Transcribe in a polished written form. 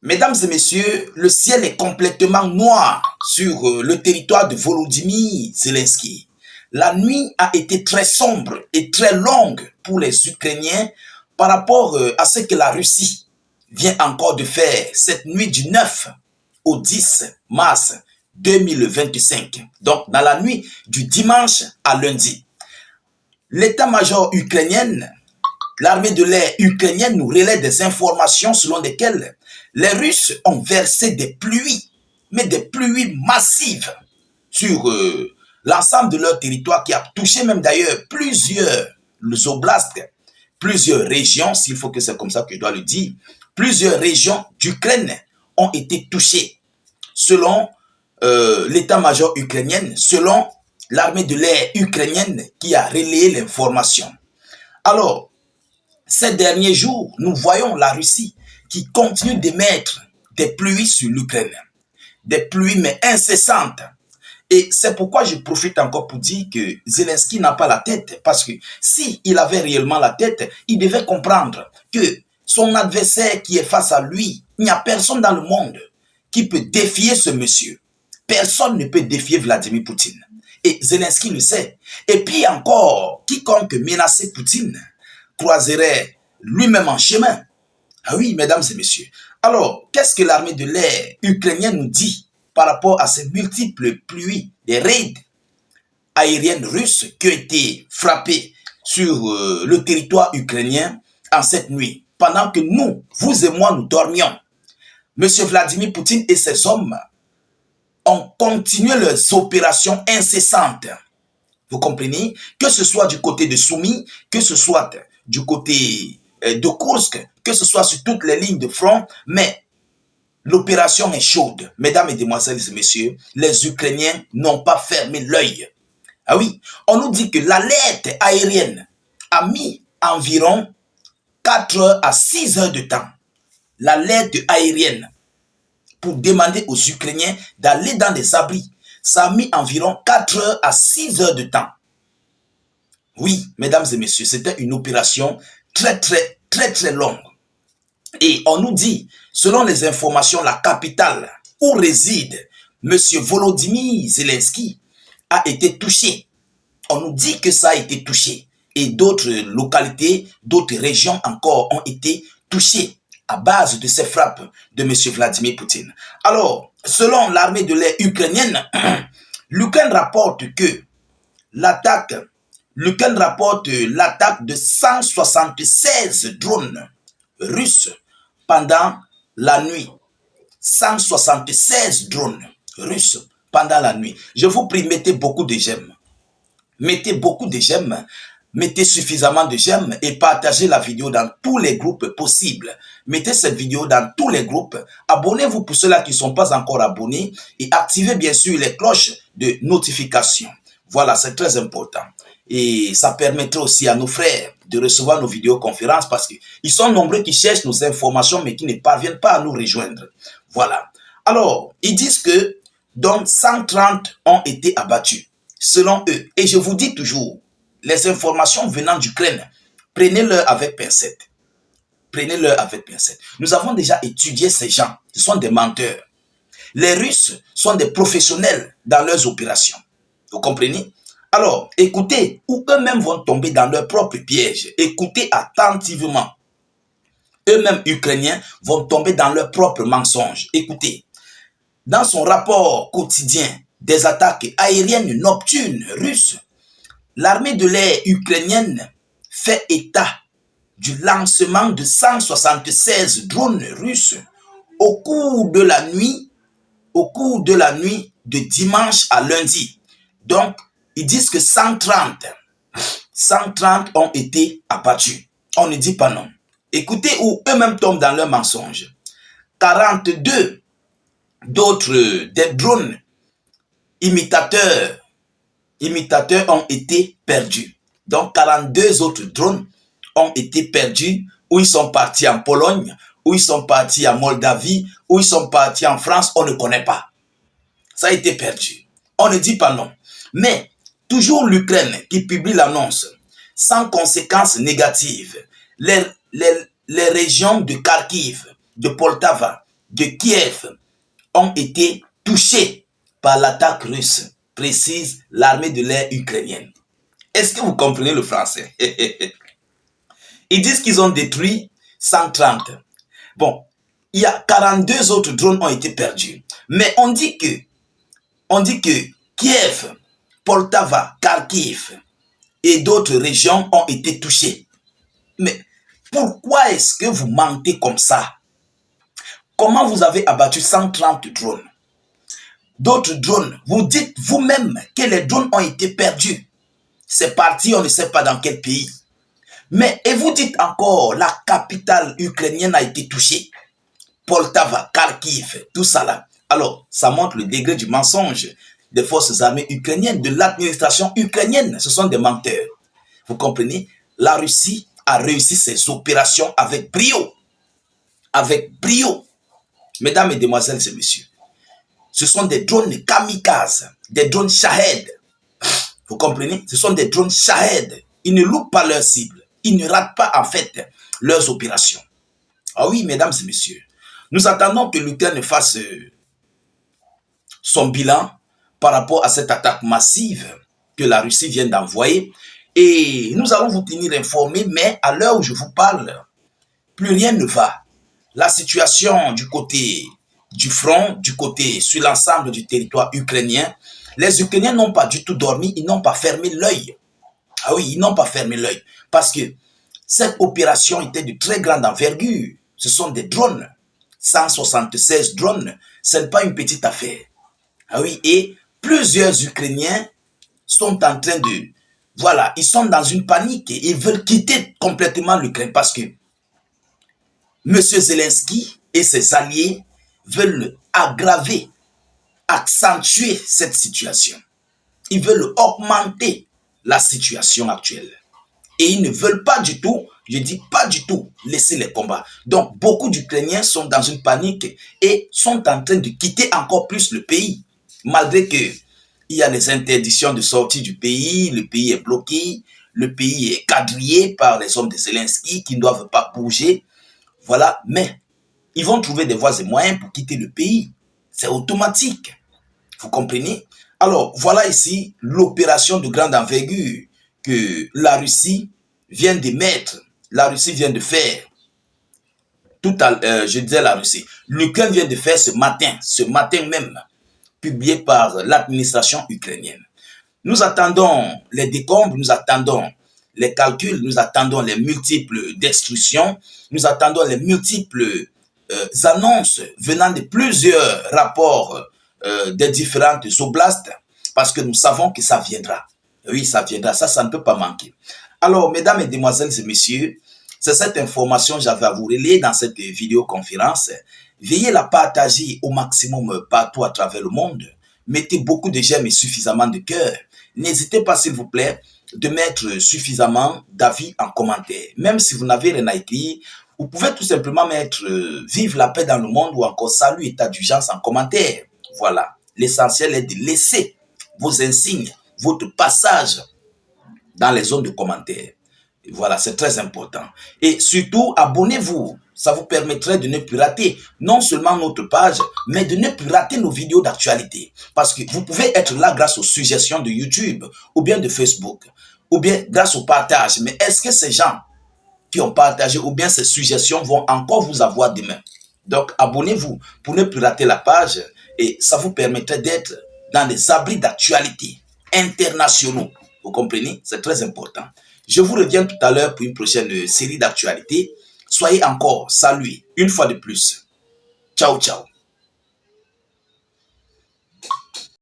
Mesdames et messieurs, le ciel est complètement noir sur le territoire de Volodymyr Zelensky. La nuit a été très sombre et très longue pour les Ukrainiens par rapport à ce que la Russie vient encore de faire cette nuit du 9 au 10 mars 2025. Donc, dans la nuit du dimanche à lundi. L'état-major ukrainien, l'armée de l'air ukrainienne nous relaie des informations selon lesquelles les Russes ont versé des pluies, mais des pluies massives sur l'ensemble de leur territoire qui a touché même d'ailleurs plusieurs oblasts, plusieurs régions, s'il faut que c'est comme ça que je dois le dire, plusieurs régions d'Ukraine ont été touchées selon l'état-major ukrainien, selon l'armée de l'air ukrainienne qui a relayé l'information. Alors, ces derniers jours, nous voyons la Russie qui continue d'émettre des pluies sur l'Ukraine. Des pluies mais incessantes. Et c'est pourquoi je profite encore pour dire que Zelensky n'a pas la tête. Parce que s'il avait réellement la tête, il devait comprendre que son adversaire qui est face à lui, il n'y a personne dans le monde qui peut défier ce monsieur. Personne ne peut défier Vladimir Poutine. Et Zelensky le sait. Et puis encore, quiconque menaçait Poutine croiserait lui-même en chemin. Ah oui, mesdames et messieurs. Alors, qu'est-ce que l'armée de l'air ukrainienne nous dit par rapport à ces multiples pluies, des raids aériennes russes qui ont été frappées sur le territoire ukrainien en cette nuit, pendant que nous, vous et moi, nous dormions? Monsieur Vladimir Poutine et ses hommes ont continué leurs opérations incessantes. Vous comprenez? Que ce soit du côté de Soumy, que ce soit du côté de Kursk, que ce soit sur toutes les lignes de front, mais l'opération est chaude. Mesdames et demoiselles et messieurs, les Ukrainiens n'ont pas fermé l'œil. Ah oui, on nous dit que l'alerte aérienne a mis environ 4 heures à 6 heures de temps. L'alerte aérienne pour demander aux Ukrainiens d'aller dans des abris. Ça a mis environ 4 heures à 6 heures de temps. Oui, mesdames et messieurs, c'était une opération très longue. Et on nous dit, selon les informations, la capitale où réside M. Volodymyr Zelensky a été touchée. On nous dit que ça a été touché. Et d'autres localités, d'autres régions encore ont été touchées à base de ces frappes de M. Vladimir Poutine. Alors, selon l'armée de l'air ukrainienne, l'Ukraine rapporte que l'attaque de 176 drones russes pendant la nuit. 176 drones russes pendant la nuit. Je vous prie, mettez beaucoup de j'aime. Mettez beaucoup de j'aime. Mettez suffisamment de j'aime et partagez la vidéo dans tous les groupes possibles. Mettez cette vidéo dans tous les groupes. Abonnez-vous pour ceux-là qui ne sont pas encore abonnés et activez bien sûr les cloches de notification. Voilà, c'est très important. Et ça permettra aussi à nos frères de recevoir nos vidéoconférences parce qu'ils sont nombreux qui cherchent nos informations mais qui ne parviennent pas à nous rejoindre. Voilà. Alors, ils disent que donc 130 ont été abattus, selon eux. Et je vous dis toujours, les informations venant d'Ukraine, prenez-leur avec pincette. Prenez-leur avec pincette. Nous avons déjà étudié ces gens. Ce sont des menteurs. Les Russes sont des professionnels dans leurs opérations. Vous comprenez? Alors, écoutez, ou eux-mêmes vont tomber dans leur propre piège. Écoutez attentivement. Eux-mêmes, Ukrainiens, vont tomber dans leur propre mensonge. Écoutez, dans son rapport quotidien des attaques aériennes nocturnes russes, l'armée de l'air ukrainienne fait état du lancement de 176 drones russes au cours de la nuit de dimanche à lundi. Donc, ils disent que 130 ont été abattus. On ne dit pas non. Écoutez où eux-mêmes tombent dans leur mensonge. 42 d'autres des drones imitateurs ont été perdus. Donc 42 autres drones ont été perdus, où ils sont partis en Pologne, où ils sont partis en Moldavie, où ils sont partis en France, on ne connaît pas. Ça a été perdu. On ne dit pas non. Mais toujours l'Ukraine qui publie l'annonce, sans conséquences négatives, les régions de Kharkiv, de Poltava, de Kiev ont été touchés par l'attaque russe, précise l'armée de l'air ukrainienne. Est-ce que vous comprenez le français? Ils disent qu'ils ont détruit 130. Bon, il y a 42 autres drones ont été perdus. Mais on dit que Kiev, Poltava, Kharkiv et d'autres régions ont été touchées. Mais pourquoi est-ce que vous mentez comme ça? Comment vous avez abattu 130 drones? D'autres drones, vous dites vous-même que les drones ont été perdus. C'est parti, on ne sait pas dans quel pays. Mais, et vous dites encore, la capitale ukrainienne a été touchée. Poltava, Kharkiv, tout ça là. Alors, ça montre le degré du mensonge des forces armées ukrainiennes, de l'administration ukrainienne. Ce sont des menteurs. Vous comprenez? La Russie a réussi ses opérations avec brio. Avec brio. Mesdames, Mesdemoiselles et Messieurs, ce sont des drones kamikazes, des drones Shahed. Vous comprenez? Ce sont des drones Shahed. Ils ne loupent pas leur cible. Ils ne ratent pas en fait leurs opérations. Ah oui, mesdames et messieurs, nous attendons que l'Ukraine fasse son bilan par rapport à cette attaque massive que la Russie vient d'envoyer. Et nous allons vous tenir informés, mais à l'heure où je vous parle, plus rien ne va. La situation du côté du front, du côté sur l'ensemble du territoire ukrainien, les Ukrainiens n'ont pas du tout dormi, ils n'ont pas fermé l'œil. Ah oui, ils n'ont pas fermé l'œil. Parce que cette opération était de très grande envergure. Ce sont des drones. 176 drones, ce n'est pas une petite affaire. Ah oui, et plusieurs Ukrainiens sont en train de... Voilà, ils sont dans une panique et ils veulent quitter complètement l'Ukraine parce que M. Zelensky et ses alliés veulent aggraver, accentuer cette situation. Ils veulent augmenter la situation actuelle. Et ils ne veulent pas du tout, je dis pas du tout, laisser les combats. Donc, beaucoup d'Ukrainiens sont dans une panique et sont en train de quitter encore plus le pays. Malgré que il y a des interdictions de sortie du pays, le pays est bloqué, le pays est quadrillé par les hommes de Zelensky qui ne doivent pas bouger. Voilà, mais ils vont trouver des voies et moyens pour quitter le pays. C'est automatique. Vous comprenez? Alors, voilà ici l'opération de grande envergure que la Russie vient d'émettre, la Russie vient de faire. Je disais la Russie. L'Ukraine vient de faire ce matin même, publié par l'administration ukrainienne. Nous attendons les décombres, nous attendons les calculs, nous attendons les multiples destructions, nous attendons les multiples annonces venant de plusieurs rapports des différentes oblasts, parce que nous savons que ça viendra. Oui, ça viendra, ça ne peut pas manquer. Alors, mesdames, mesdemoiselles et messieurs, c'est cette information que j'avais à vous relayer dans cette vidéoconférence. Veuillez la partager au maximum partout à travers le monde. Mettez beaucoup de j'aime et suffisamment de cœur. N'hésitez pas, s'il vous plaît, de mettre suffisamment d'avis en commentaire. Même si vous n'avez rien à écrire, vous pouvez tout simplement mettre vive la paix dans le monde ou encore salut état d'urgence en commentaire. Voilà. L'essentiel est de laisser vos insignes, votre passage dans les zones de commentaires. Et voilà, c'est très important. Et surtout, abonnez-vous. Ça vous permettrait de ne plus rater non seulement notre page, mais de ne plus rater nos vidéos d'actualité. Parce que vous pouvez être là grâce aux suggestions de YouTube, ou bien de Facebook, ou bien grâce au partage. Mais est-ce que ces gens qui ont partagé, ou bien ces suggestions vont encore vous avoir demain? Donc, abonnez-vous pour ne plus rater la page. Et ça vous permettrait d'être dans des abris d'actualité internationaux. Vous comprenez? C'est très important. Je vous reviens tout à l'heure pour une prochaine série d'actualités. Soyez encore salués une fois de plus. Ciao, ciao.